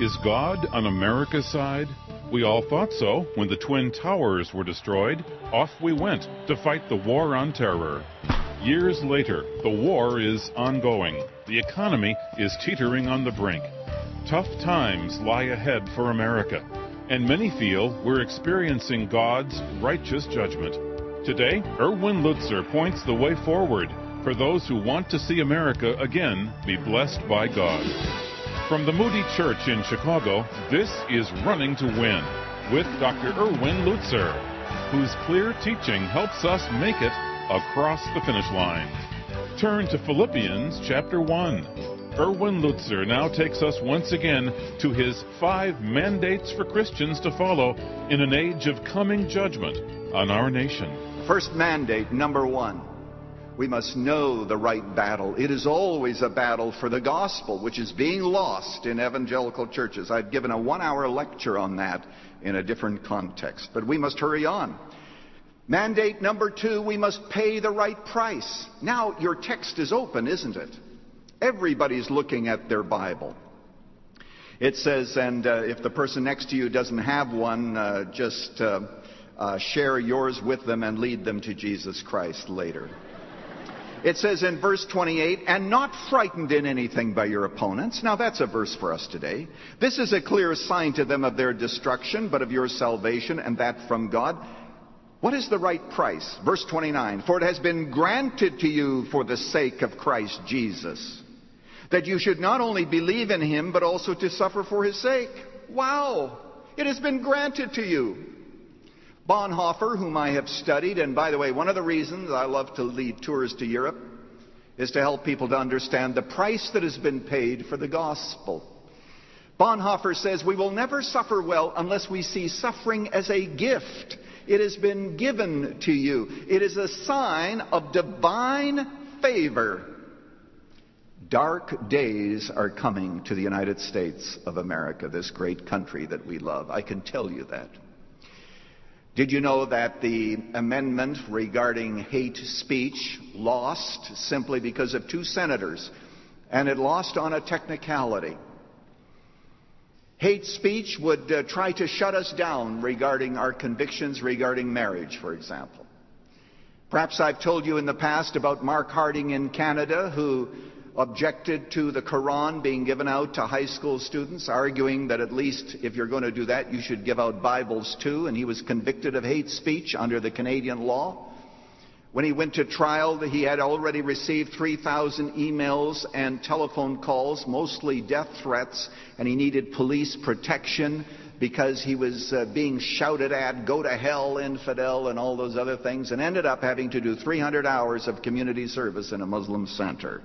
Is God on America's side? We all thought so when the Twin Towers were destroyed. Off we went to fight the war on terror. Years later, the war is ongoing. The economy is teetering on the brink. Tough times lie ahead for America, and many feel we're experiencing God's righteous judgment. Today, Erwin Lutzer points the way forward for those who want to see America again be blessed by God. From the Moody Church in Chicago, this is Running to Win with Dr. Erwin Lutzer, whose clear teaching helps us make it across the finish line. Turn to Philippians chapter 1. Erwin Lutzer now takes us once again to his 5 mandates for Christians to follow in an age of coming judgment on our nation. First mandate, number 1. We must know the right battle. It is always a battle for the gospel, which is being lost in evangelical churches. I've given a 1-hour lecture on that in a different context, but we must hurry on. Mandate number 2, we must pay the right price. Now, your text is open, isn't it? Everybody's looking at their Bible. It says, and if the person next to you doesn't have one, just share yours with them and lead them to Jesus Christ later. It says in verse 28, and not frightened in anything by your opponents. Now that's a verse for us today. This is a clear sign to them of their destruction, but of your salvation, and that from God. What is the right price? Verse 29, for it has been granted to you for the sake of Christ Jesus, that you should not only believe in him, but also to suffer for his sake. Wow! It has been granted to you. Bonhoeffer, whom I have studied, and by the way, one of the reasons I love to lead tours to Europe is to help people to understand the price that has been paid for the gospel. Bonhoeffer says, we will never suffer well unless we see suffering as a gift. It has been given to you. It is a sign of divine favor. Dark days are coming to the United States of America, this great country that we love. I can tell you that. Did you know that the amendment regarding hate speech lost simply because of 2 senators, and it lost on a technicality? Hate speech would try to shut us down regarding our convictions regarding marriage, for example. Perhaps I've told you in the past about Mark Harding in Canada, who objected to the Quran being given out to high school students, arguing that at least if you're going to do that, you should give out Bibles too, and he was convicted of hate speech under the Canadian law. When he went to trial, he had already received 3,000 emails and telephone calls, mostly death threats, and he needed police protection because he was being shouted at, go to hell, infidel, and all those other things, and ended up having to do 300 hours of community service in a Muslim center.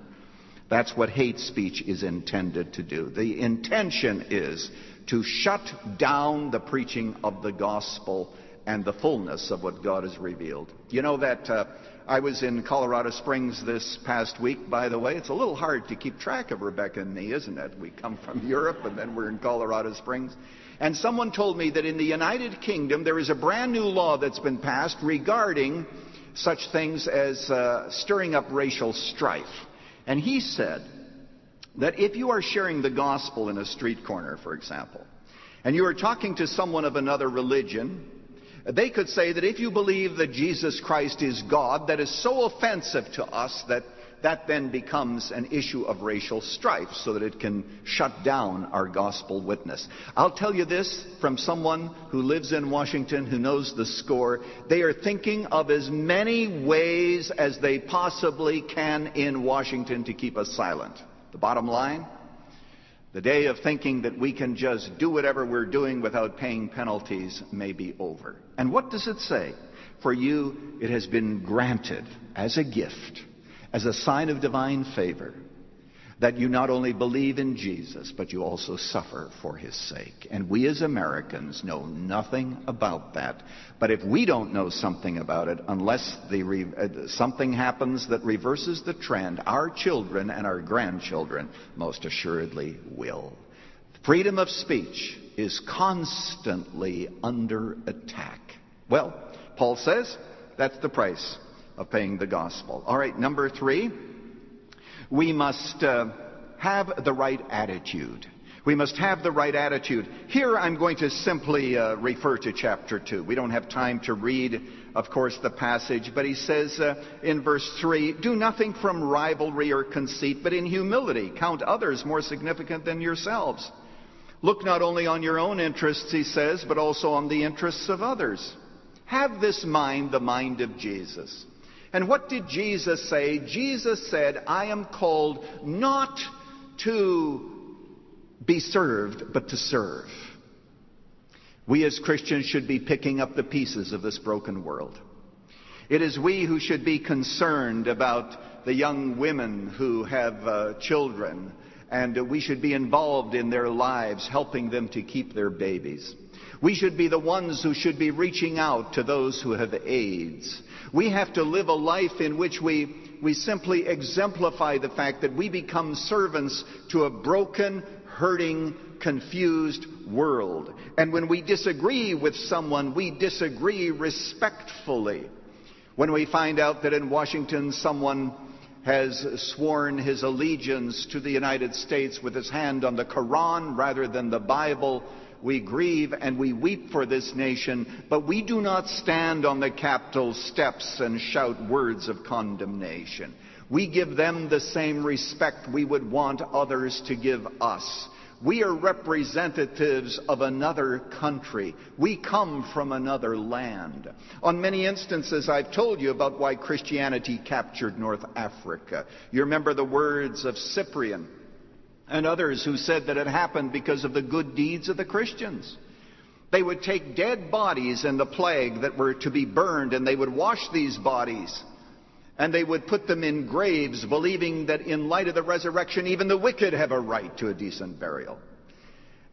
That's what hate speech is intended to do. The intention is to shut down the preaching of the gospel and the fullness of what God has revealed. You know that I was in Colorado Springs this past week, by the way. It's a little hard to keep track of Rebecca and me, isn't it? We come from Europe and then we're in Colorado Springs. And someone told me that in the United Kingdom there is a brand new law that's been passed regarding such things as stirring up racial strife. And he said that if you are sharing the gospel in a street corner, for example, and you are talking to someone of another religion, they could say that if you believe that Jesus Christ is God, that is so offensive to us that then becomes an issue of racial strife so that it can shut down our gospel witness. I'll tell you this from someone who lives in Washington, who knows the score. They are thinking of as many ways as they possibly can in Washington to keep us silent. The bottom line, the day of thinking that we can just do whatever we're doing without paying penalties may be over. And what does it say? For you, it has been granted as a gift, as a sign of divine favor, that you not only believe in Jesus, but you also suffer for his sake. And we as Americans know nothing about that. But if we don't know something about it, unless something happens that reverses the trend, our children and our grandchildren most assuredly will. Freedom of speech is constantly under attack. Well, Paul says that's the price of paying the gospel. All right, number 3, we must have the right attitude. We must have the right attitude. Here I'm going to simply refer to chapter 2. We don't have time to read, of course, the passage, but he says in verse 3, "Do nothing from rivalry or conceit, but in humility count others more significant than yourselves. Look not only on your own interests," he says, "but also on the interests of others. Have this mind, the mind of Jesus." And what did Jesus say? Jesus said, "I am called not to be served, but to serve." We as Christians should be picking up the pieces of this broken world. It is we who should be concerned about the young women who have children, and we should be involved in their lives, helping them to keep their babies. We should be the ones who should be reaching out to those who have AIDS. We have to live a life in which we simply exemplify the fact that we become servants to a broken, hurting, confused world. And when we disagree with someone, we disagree respectfully. When we find out that in Washington someone has sworn his allegiance to the United States with his hand on the Quran rather than the Bible, we grieve and we weep for this nation, but we do not stand on the Capitol steps and shout words of condemnation. We give them the same respect we would want others to give us. We are representatives of another country. We come from another land. On many instances, I've told you about why Christianity captured North Africa. You remember the words of Cyprian and others who said that it happened because of the good deeds of the Christians. They would take dead bodies in the plague that were to be burned, and they would wash these bodies, and they would put them in graves, believing that in light of the resurrection, even the wicked have a right to a decent burial.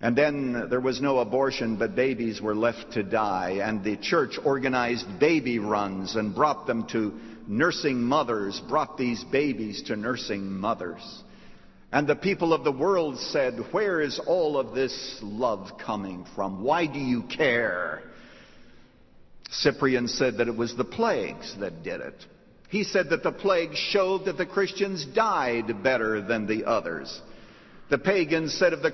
And then there was no abortion, but babies were left to die, and the church organized baby runs and brought them to nursing mothers, brought these babies to nursing mothers. And the people of the world said, "Where is all of this love coming from? Why do you care?" Cyprian said that it was the plagues that did it. He said that the plagues showed that the Christians died better than the others. The pagans said of the